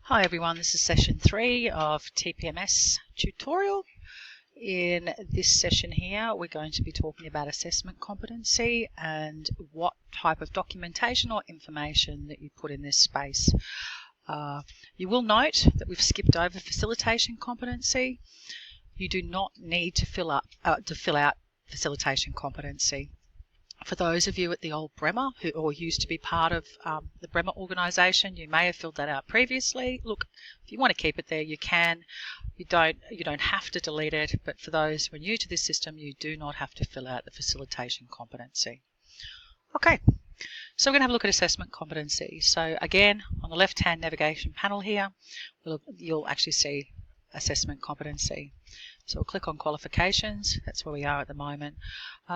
Hi everyone, this is session 3 of TPMS tutorial. In this session here we're going to be talking about assessment competency and what type of documentation or information that you put in this space. You will note that we've skipped over facilitation competency. You do not need to fill out facilitation competency. For those of you at the old Bremer who used to be part of the Bremer organisation, you may have filled that out previously. Look, if you want to keep it there, you can. You don't have to delete it, but for those who are new to this system, you do not have to fill out the facilitation competency. Okay, so we're going to have a look at assessment competency. So again, on the left-hand navigation panel here, you'll actually see assessment competency. So we'll click on qualifications. That's where we are at the moment.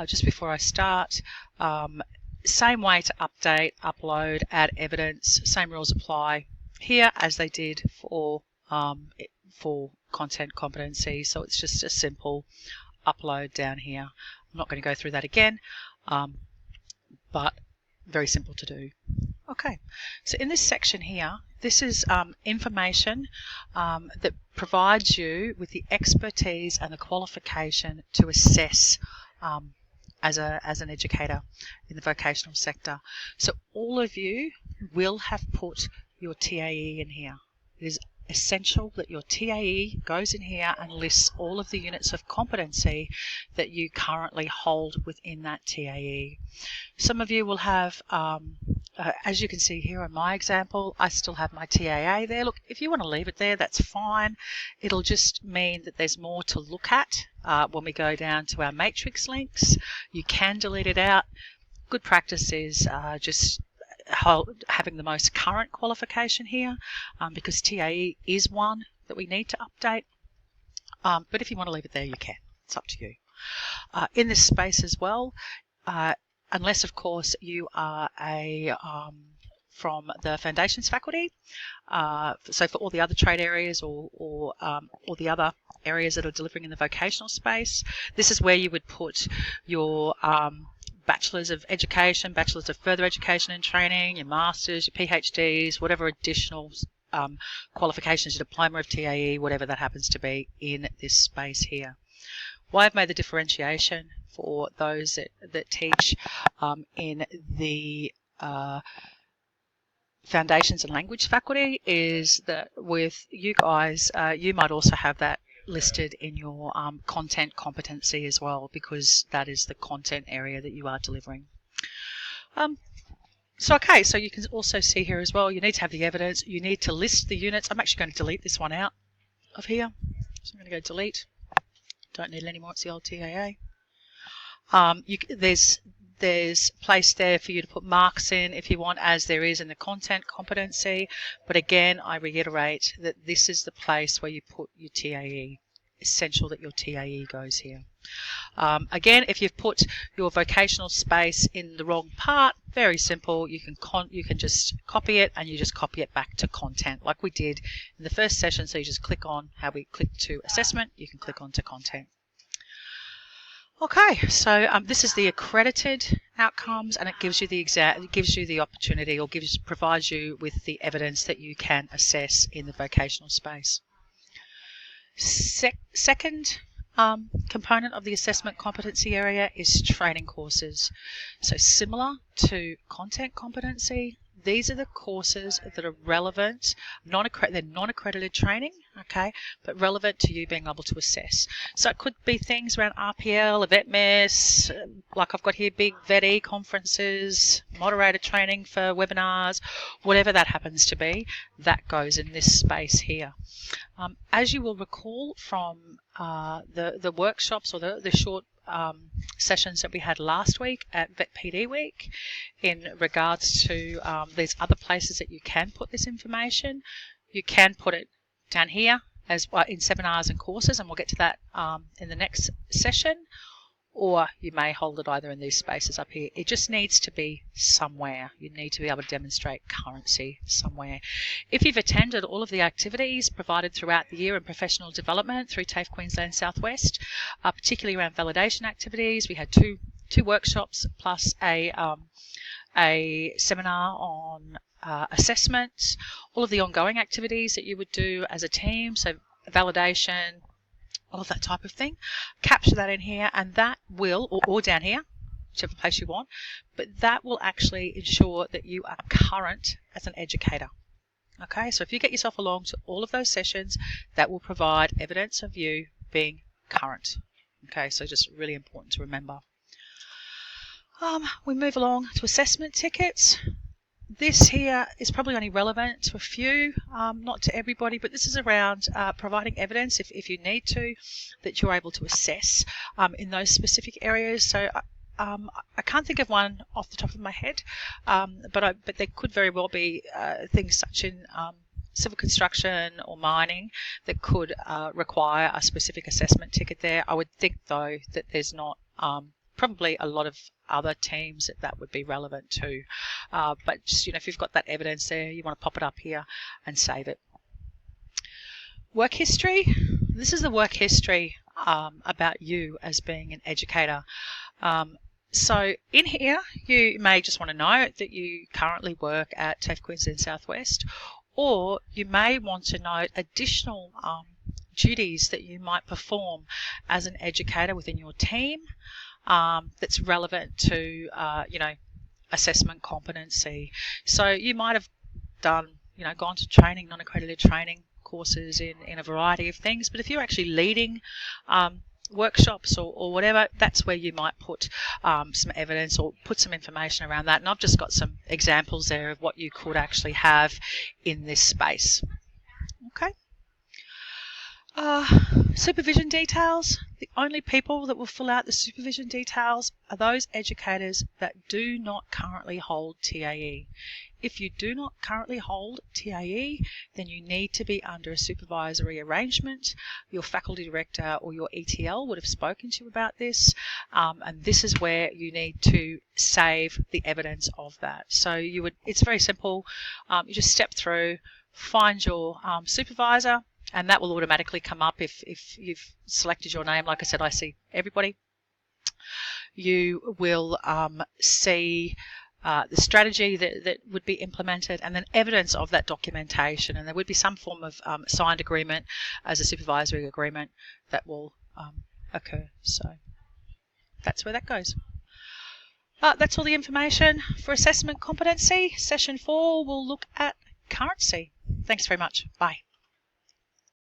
Just before I start, same way to update, upload, add evidence. Same rules apply here as they did for content competency. So it's just a simple upload down here. I'm not going to go through that again, but very simple to do. Okay, so in this section here, this is information that provides you with the expertise and the qualification to assess as an educator in the vocational sector. So all of you will have put your TAE in here. It is essential that your TAE goes in here and lists all of the units of competency that you currently hold within that TAE. Some of you will have as you can see here in my example, I still have my TAA there. Look, if you want to leave it there, that's fine. It'll just mean that there's more to look at when we go down to our matrix links. You can delete it out. Good practice is just having the most current qualification here because TAE is one that we need to update. But if you want to leave it there, you can. It's up to you. In this space as well, unless, of course, you are from the foundations faculty. So for all the other trade areas or all the other areas that are delivering in the vocational space, this is where you would put your Bachelors of Education, Bachelors of Further Education and Training, your Masters, your PhDs, whatever additional qualifications, your Diploma of TAE, whatever that happens to be in this space here. Why I've made the differentiation for those that teach in the Foundations and Language faculty is that with you guys, you might also have that listed in your content competency as well, because that is the content area that you are delivering. So you can also see here as well, you need to have the evidence, you need to list the units. I'm actually going to delete this one out of here. So I'm going to go delete. Don't need it anymore, it's the old TAA. There's place there for you to put marks in if you want, as there is in the content competency. But again, I reiterate that this is the place where you put your TAE. Essential that your TAE goes here. Again, if you've put your vocational space in the wrong part, very simple. You can just copy it and you just copy it back to content like we did in the first session. So you just click on how we click to assessment. You can click on to content. Okay, so this is the accredited outcomes, and it gives you the opportunity, or provides you with the evidence that you can assess in the vocational space. Second component of the assessment competency area is training courses. So similar to content competency, these are the courses that are relevant. They're non-accredited training, okay, but relevant to you being able to assess. So it could be things around RPL, EventMess, like I've got here, big VET-E conferences, moderator training for webinars, whatever that happens to be, that goes in this space here. As you will recall from the workshops or the short sessions that we had last week at Vet PD Week in regards to these other places that you can put this information. You can put it down here as in seminars and courses, and we'll get to that in the next session, or you may hold it either in these spaces up here. It just needs to be somewhere. You need to be able to demonstrate currency somewhere. If you've attended all of the activities provided throughout the year in professional development through TAFE Queensland Southwest, particularly around validation activities, we had two workshops plus a seminar on assessments, all of the ongoing activities that you would do as a team, so validation, all of that type of thing. Capture that in here, and that will, or down here, whichever place you want, but that will actually ensure that you are current as an educator. Okay, so if you get yourself along to all of those sessions, that will provide evidence of you being current. Okay, so just really important to remember. We move along to assessment tickets. This here is probably only relevant to a few, not to everybody, but this is around providing evidence if you need to, that you're able to assess in those specific areas. So I can't think of one off the top of my head, but there could very well be things such in civil construction or mining that could require a specific assessment ticket there. I would think, though, that there's not probably a lot of other teams that would be relevant to. But just, if you've got that evidence there, you want to pop it up here and save it. Work history. This is the work history about you as being an educator. So in here, you may just want to note that you currently work at TAFE Queensland Southwest, or you may want to note additional duties that you might perform as an educator within your team that's relevant to, assessment competency. So you might have done, gone to training, non-accredited training courses in a variety of things, but if you're actually leading workshops or whatever, that's where you might put some evidence or put some information around that. And I've just got some examples there of what you could actually have in this space. Okay. Supervision details. The only people that will fill out the supervision details are those educators that do not currently hold TAE. If you do not currently hold TAE, then you need to be under a supervisory arrangement. Your faculty director or your ETL would have spoken to you about this, and this is where you need to save the evidence of that. So it's very simple. You just step through, find your supervisor, and that will automatically come up if you've selected your name. Like I said, I see everybody. You will see the strategy that would be implemented, and then evidence of that documentation, and there would be some form of signed agreement as a supervisory agreement that will occur. So that's where that goes. That's all the information for assessment competency. Session 4 will look at currency. Thanks very much. Bye.